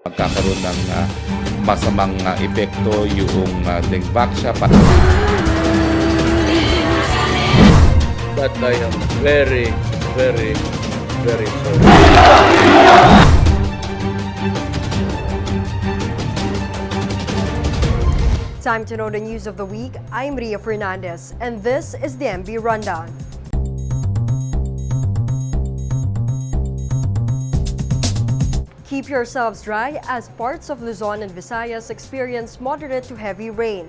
Magkakaroon ng masamang epekto yung Dengvaxia. But I am very, very, very sorry. Time to know the news of the week. I'm Ria Fernandez, and this is the MB Rundown. Keep yourselves dry as parts of Luzon and Visayas experience moderate to heavy rain.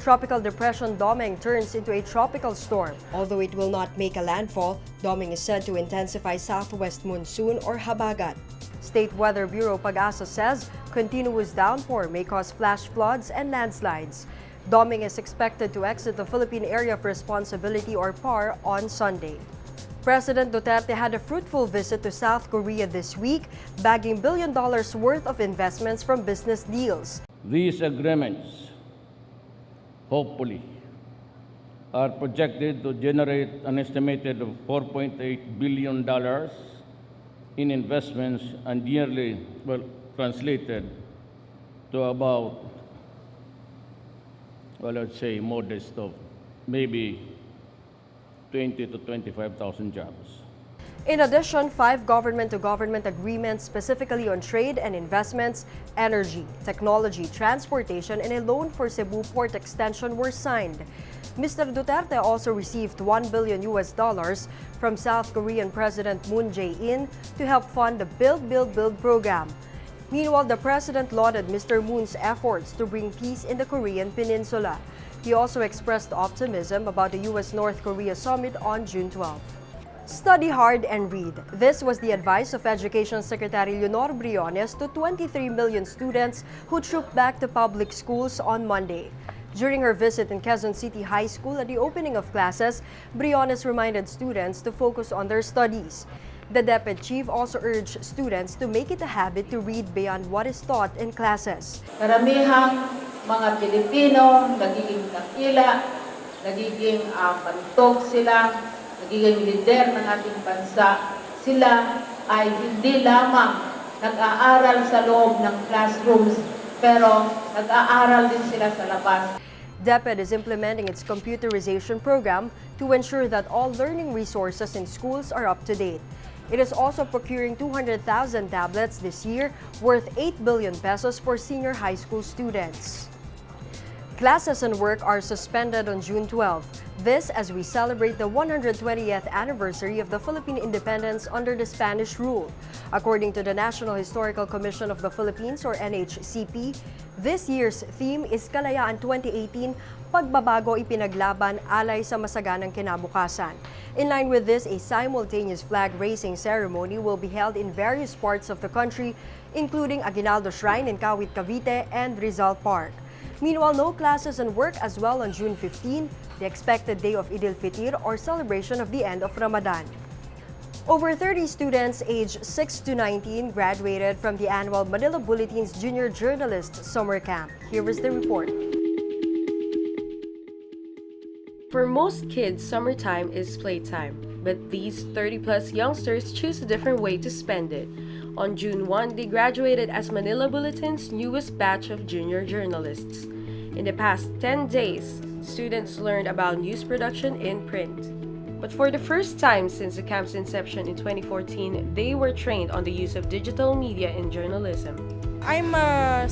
Tropical depression Domeng turns into a tropical storm. Although it will not make a landfall, Domeng is said to intensify southwest monsoon or habagat. State Weather Bureau PAGASA says continuous downpour may cause flash floods and landslides. Domeng is expected to exit the Philippine Area of Responsibility or PAR on Sunday. President Duterte had a fruitful visit to South Korea this week, bagging $1 billion worth of investments from business deals. These agreements, hopefully, are projected to generate an estimated $4.8 billion in investments and yearly, translated to about, let's say modest of maybe 20 to 25,000 jobs. In addition, 5 government-to-government agreements specifically on trade and investments, energy, technology, transportation, and a loan for Cebu Port Extension were signed. Mr. Duterte also received $1 billion from South Korean President Moon Jae-in to help fund the Build, Build, Build program. Meanwhile, the president lauded Mr. Moon's efforts to bring peace in the Korean Peninsula. He also expressed optimism about the U.S.-North Korea summit on June 12. Study hard and read. This was the advice of Education Secretary Leonor Briones to 23 million students who trooped back to public schools on Monday. During her visit in Quezon City High School at the opening of classes, Briones reminded students to focus on their studies. The DepEd chief also urged students to make it a habit to read beyond what is taught in classes. Karamihang mga Pilipino, nagiging dakila, nagiging bantog sila, nagiging lider ng ating bansa. Sila ay hindi lamang nag-aaral sa loob ng classrooms, pero nag-aaral din sila sa labas. DepEd is implementing its computerization program to ensure that all learning resources in schools are up to date. It is also procuring 200,000 tablets this year, worth 8 billion pesos for senior high school students. Classes and work are suspended on June 12. This as we celebrate the 120th anniversary of the Philippine independence under the Spanish rule. According to the National Historical Commission of the Philippines or NHCP, this year's theme is Kalayaan 2018, Pagbabago Ipinaglaban Alay sa Masaganang Kinabukasan. In line with this, a simultaneous flag-raising ceremony will be held in various parts of the country, including Aguinaldo Shrine in Kawit, Cavite and Rizal Park. Meanwhile, no classes and work as well on June 15, the expected day of Eid al-Fitr or celebration of the end of Ramadan. Over 30 students aged 6 to 19 graduated from the annual Manila Bulletin's Junior Journalist Summer Camp. Here is the report. For most kids, summertime is playtime, but these 30-plus youngsters choose a different way to spend it. On June 1, they graduated as Manila Bulletin's newest batch of junior journalists. In the past 10 days, students learned about news production in print. But for the first time since the camp's inception in 2014, they were trained on the use of digital media in journalism. I'm a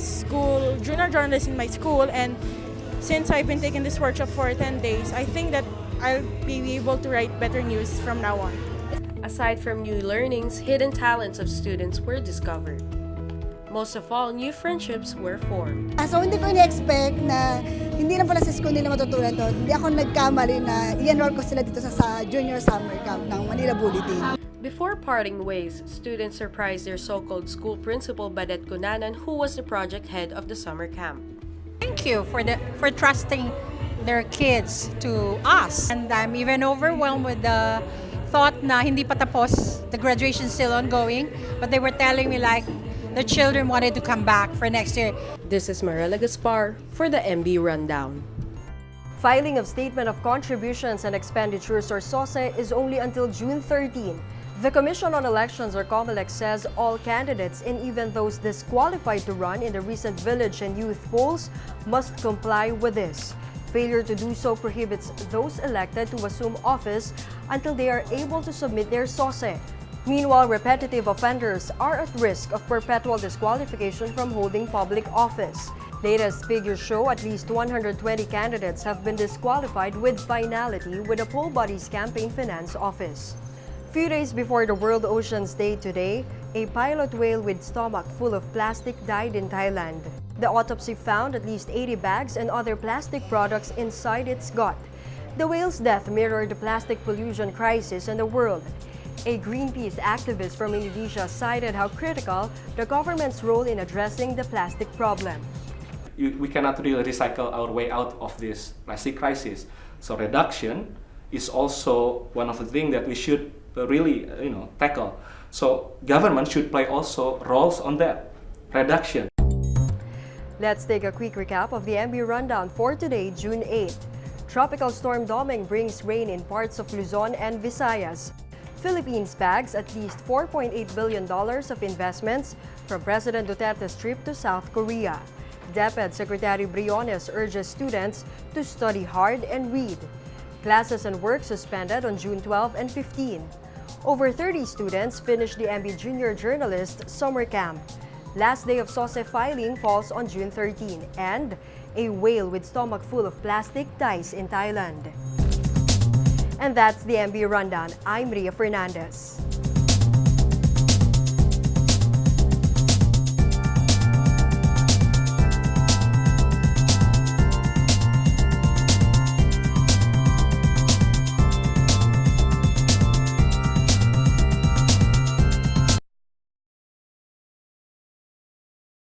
junior journalist in my school, and since I've been taking this workshop for 10 days, I think that I'll be able to write better news from now on. Aside from new learnings, hidden talents of students were discovered. Most of all, new friendships were formed. So hindi ko in-expect na hindi lang pala sa school nila matutunan to. Hindi ako nagkamali na i-enroll ko sila dito sa junior summer camp ng Manila Bulletin. Before parting ways, students surprised their so-called school principal Badet Cunanan, who was the project head of the summer camp. Thank you for trusting their kids to us. And I'm even overwhelmed with the thought na hindi pa tapos, the graduation still ongoing, but they were telling me like the children wanted to come back for next year. This is Marela Gaspar for the MB Rundown. Filing of Statement of Contributions and Expenditures or SOCE is only until June 13. The Commission on Elections, or COMELEC, says all candidates and even those disqualified to run in the recent village and youth polls must comply with this. Failure to do so prohibits those elected to assume office until they are able to submit their SOCE. Meanwhile, repetitive offenders are at risk of perpetual disqualification from holding public office. Latest figures show at least 120 candidates have been disqualified with finality with the poll body's campaign finance office. Few days before the World Oceans Day today, a pilot whale with stomach full of plastic died in Thailand. The autopsy found at least 80 bags and other plastic products inside its gut. The whale's death mirrored the plastic pollution crisis in the world. A Greenpeace activist from Indonesia cited how critical the government's role in addressing the plastic problem. We cannot really recycle our way out of this plastic crisis. So reduction is also one of the things that we should really tackle. So government should play also roles on that reduction. Let's take a quick recap of the MB rundown for today, June 8. Tropical storm Domeng brings rain in parts of Luzon and Visayas. Philippines bags at least $4.8 billion of investments from President Duterte's trip to South Korea. DepEd Secretary Briones urges students to study hard and read. Classes and work suspended on June 12 and 15. Over 30 students finished the MB Junior Journalist Summer Camp. Last day of SOCE filing falls on June 13, and a whale with stomach full of plastic dies in Thailand. And that's the MB Rundown. I'm Ria Fernandez.